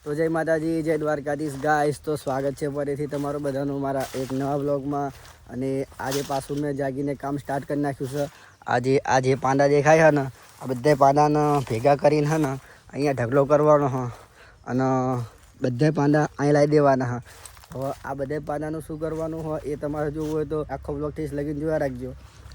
તો જય માતાજી, જય દ્વારકાધીશ ગાઈસ. તો સ્વાગત છે ફરીથી તમારું બધાનું મારા એક નવા વ્લોગમાં. અને આજે પાછું મેં જાગીને કામ સ્ટાર્ટ કરી નાખ્યું છે. આજે પાંડા દેખાય છે ને, આ બધા પાંદાને ભેગા કરીને છે ને અહીંયા ઢગલો કરવાનો હ. અને બધા પાંદા અહીં લાવી દેવાના હા. હવે આ બધા પાંદાનું શું કરવાનું હોય એ તમારે જોવું હોય તો આખો વ્લોગથી જ લગીને જોયા રાખજો.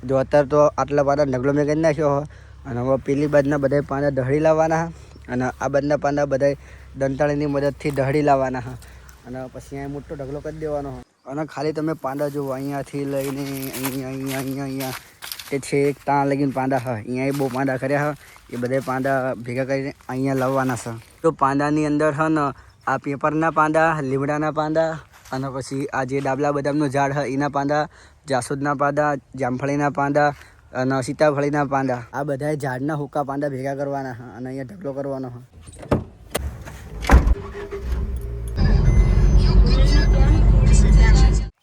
જો અત્યારે તો આટલા પાંદા ઢગલો મેં કરી નાખ્યો હોય. અને હવે પેલી બાજુના બધા પાંદા દહડી લાવવાના. અને આ બાજુના પાંદા બધા દંતાળીની મદદથી દહડી લાવવાના હા. અને પછી અહીંયા મોટો ઢગલો કરી દેવાનો હોય. અને ખાલી તમે પાંદા જુઓ, અહીંયાથી લઈને અહીંયા તે છે એક ત્યાં લગીને પાંદા હા. અહીંયા બહુ પાંદા કર્યા હા. એ બધા પાંદા ભેગા કરીને અહીંયા લાવવાના છે. તો પાંદાની અંદર હા ને આ પેપરના પાંદા, લીમડાના પાંદા, અને પછી આ જે ડાબલા બદામનું ઝાડ હોય એના પાંદા, જાસૂદના પાંદા, જામફળીના પાંદા અને સીતાફળીના પાંદા, આ બધા ઝાડના હુક્કા પાંદા ભેગા કરવાના હા. અને અહીંયા ઢગલો કરવાનો હા.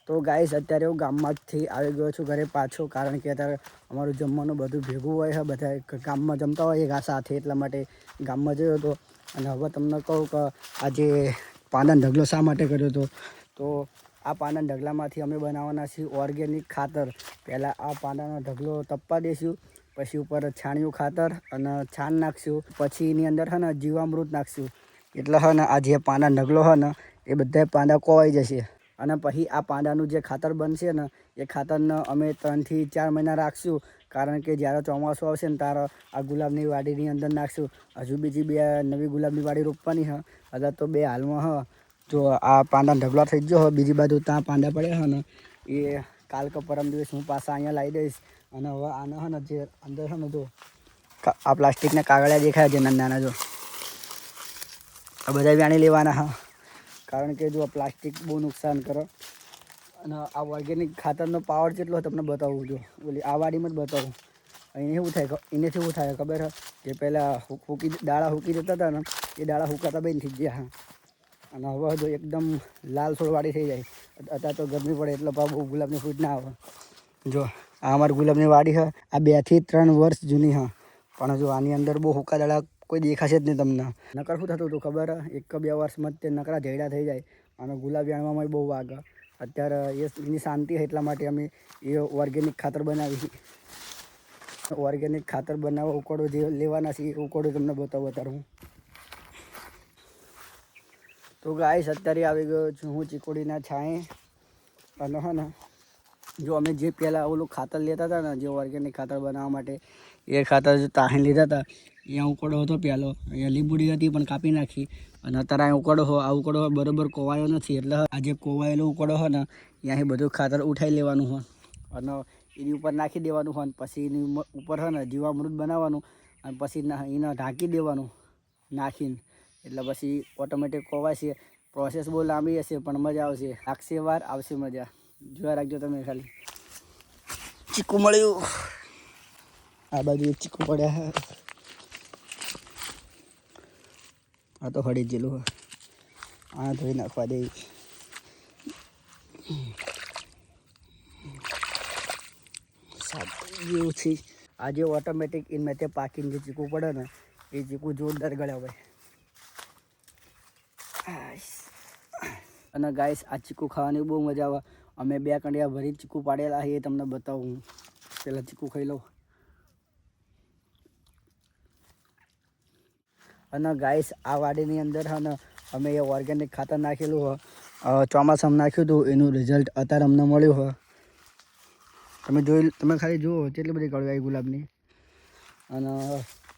તો ગાઈસ, અત્યારે હું ગામમાંથી આવી ગયો છું ઘરે પાછો, કારણ કે અત્યારે અમારું જમવાનું બધું ભેગું હોય છે. બધા ગામમાં જમતા હોય એક આ સાથે, એટલા માટે ગામમાં ગયો હતો. અને હવે તમને કહું કે આજે પાંદાનો ઢગલો શા માટે કર્યો હતો. તો આ પાંદાના ઢગલામાંથી અમે બનાવવાના છીએ ઓર્ગેનિક ખાતર. પહેલાં આ પાંદાનો ઢગલો તપવા દઈશું, પછી ઉપર છાણિયું ખાતર અને છાણ નાખશું, પછી એની અંદર છે ને જીવામૃત નાખશું. એટલે છે ને આ જે પાંદાનો ઢગલો હોય ને એ બધા પાંદા કોવાઈ જશે. અને પછી આ પાંદાનું જે ખાતર બનશે ને એ ખાતરને અમે 3 થી 4 મહિના રાખશું, કારણ કે જ્યારે ચોમાસું આવશે ને ત્યારે આ ગુલાબની વાડીની અંદર નાખશું. હજુ બીજી 2 નવી ગુલાબની વાડી રોપવાની છે. અત્યારે તો 2 હાલમાં હ. જો આ પાંદાનો ઢગલો થઈ ગયો હોય, બીજી બાજુ ત્યાં પાંદા પડ્યા છે ને એ કાલ કે પરમ દિવસ હું પાછા અહીંયા લાવી દઈશ. અને હવે આને છે ને જે અંદર છે ને જો આ પ્લાસ્ટિકના કાગળિયા દેખાય છે નાના, જો આ બધા વ્યાણી લેવાના હા. કારણ કે જો પ્લાસ્ટિક બહુ નુકસાન કરે. અને આ ઓર્ગેનિક ખાતરનો પાવર કેટલો તમને બતાવું, જો ઓલી આ વાડીમાં જ બતાવું. એને શું થાય, એનેથી શું થાય ખબર છે, જે પહેલાં દાડા હૂકી જતા હતા ને એ દાડા હુકાતા બંધ થઈ ગયા હા. અને હવે જો એકદમ લાલ છોડવાળી થઈ જાય. અત્યારે તો ગરમી પડે એટલે બહુ ગુલાબની ફૂટ ના આવે. જો આ અમારી ગુલાબની વાડી છે, આ 2 થી 3 વર્ષ જૂની હા. પણ જો આની અંદર બહુ હુકા દાડા કોઈ દેખાશે જ નહીં તમને. નકર શું થતું હતું ખબર, 1-2 વર્ષમાં જ તે નકરા ઝેડા થઈ જાય. અને ગુલાબ જાણવામાં બહુ વાગે. અત્યારે એની શાંતિ છે, એટલા માટે અમે એ ઓર્ગેનિક ખાતર બનાવી. ઓર્ગેનિક ખાતર બનાવવા ઉકોડો જે લેવાના છે એ ઉકોડો તમને બતાવું અત્યારે હું. તો ગાઈસ, અત્યારે આવી ગયો છું હું ચીકોડીના છાંયે. અને હા ને જો અમે જે પહેલાં ઓલું ખાતર લેતા હતા ને, જે ઓર્ગેનિક ખાતર બનાવવા માટે, એ ખાતર જો તાહીને લીધા હતા. અહીંયા ઉકોડો હતો પહેલો, અહીંયા લીંબુડી હતી પણ કાપી નાખી. અને અત્યારે અહીં ઉકોડો હોય, આ ઉકોડો બરાબર કોવાયો નથી. એટલે આ જે કોવાયેલો ઉકોડો હોય ને અહીંયાથી બધું ખાતર ઉઠાવી લેવાનું હોય અને એની ઉપર નાખી દેવાનું હોય. પછી એની ઉપર હોય ને જીવામૃત બનાવવાનું અને પછી એને ઢાંકી દેવાનું નાખીને. એટલે પછી ઓટોમેટિક કોવાશે. પ્રોસેસ બહુ લાંબી હશે પણ મજા આવશે. લાગશે વાર, આવશે મજા. જોયા રાખજો તમે ખાલી. ચીકુ મળ્યું, આ બાજુ ચીકુ પડ્યા. આ તો હળી જેલું આ ધોઈ નાખવા દે. જેવું છે આ જે ઓટોમેટિક એમાં તે પાકીને જે ચીકુ પડે ને એ ચીકુ જોરદાર ગળ્યા હોય. અને ગાઈસ, આ ચીકુ ખાવાની બહુ મજા આવે. અમે 2 કંડિયા ભરી ચીકુ પાડેલા છે, એ તમને બતાવું. પહેલાં ચીકુ ખાઈ લઉં. અને ગાઈસ, આ વાડીની અંદર છે ને અમે એ ઓર્ગેનિક ખાતર નાખેલું હોય. ચોમાસામાં નાખ્યું હતું, એનું રિઝલ્ટ અત્યારે અમને મળ્યું હોય. તમે ખાલી જુઓ કેટલી બધી કળવી આવી ગુલાબની. અને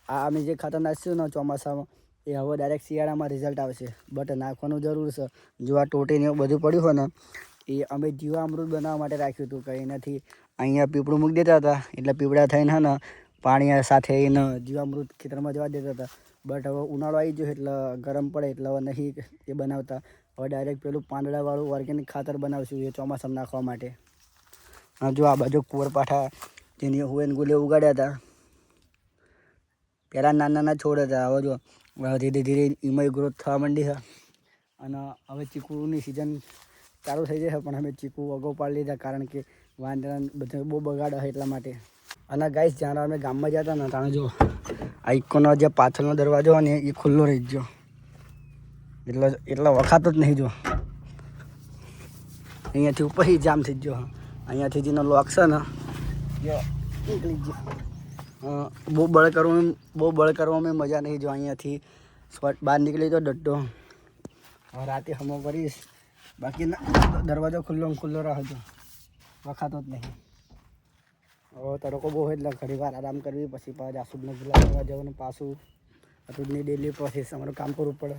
આ અમે જે ખાતર નાખીશું ને ચોમાસામાં, એ હવે ડાયરેક્ટ શિયાળામાં રિઝલ્ટ આવશે. બટ નાખવાનું જરૂર છે. જો આ ટોટીને એવું બધું પડ્યું હોય ને એ અમે જીવામૃત બનાવવા માટે રાખ્યું હતું. કે એનાથી અહીંયા પીપળું મૂકી દેતા હતા, એટલે પીપળા થઈને ને પાણી સાથે એને જીવામૃત ખેતરમાં જવા દેતા હતા. બટ હવે ઉનાળો આવી ગયો એટલે ગરમ પડે એટલે હવે નહીં એ બનાવતા. હવે ડાયરેક્ટ પેલું પાંદડાવાળું ઓર્ગેનિક ખાતર બનાવશું એ ચોમાસામાં નાખવા માટે. જો આ બાજુ કુંવરપાઠા જેની હુએન ગુલે ઉગાડ્યા હતા. પહેલાં નાના છોડ હતા, હવે જો ધીરે ધીરે એમાં ગ્રોથ થવા માંડી છે. અને હવે ચીકુની સિઝન ચાલુ થઈ જશે, પણ અમે ચીકુ અગાઉ પાડી લીધા કારણ કે વાંદરા બધા બહુ બગાડે છે એટલા માટે. અને ગાઈસ, જ્યારે અમે ગામમાં જતા ને ત્યારે જો આ ઇકોનો જે પાછળનો દરવાજો હોય ને એ ખુલ્લો રહી ગયો. એટલા વખાતો જ નહીં જો. અહીંયાથી ઉપર જામ થઈ ગયો. અહીંયાથી જેનો લોક છે ને જો નીકળી ગયો. બહુ બળ કરવામાં મજા નહીં જો. અહીંયાથી શોર્ટ બહાર નીકળી તો ડટ્ટો. હવે રાતે હમો કરીશ. બાકી દરવાજો ખુલ્લો રહેજો, વખાતો જ નહીં. હવે તડકો બહુ હોય એટલે ઘણી વાર આરામ કરવી, પછી પાછા જાસૂદને ગુલાબ કરવા જવાનું. પાછું આટલું ડેલી પ્રોસેસ અમારું કામ કરવું પડે.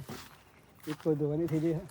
એક કોઈ ધોવાની થઈ જાય.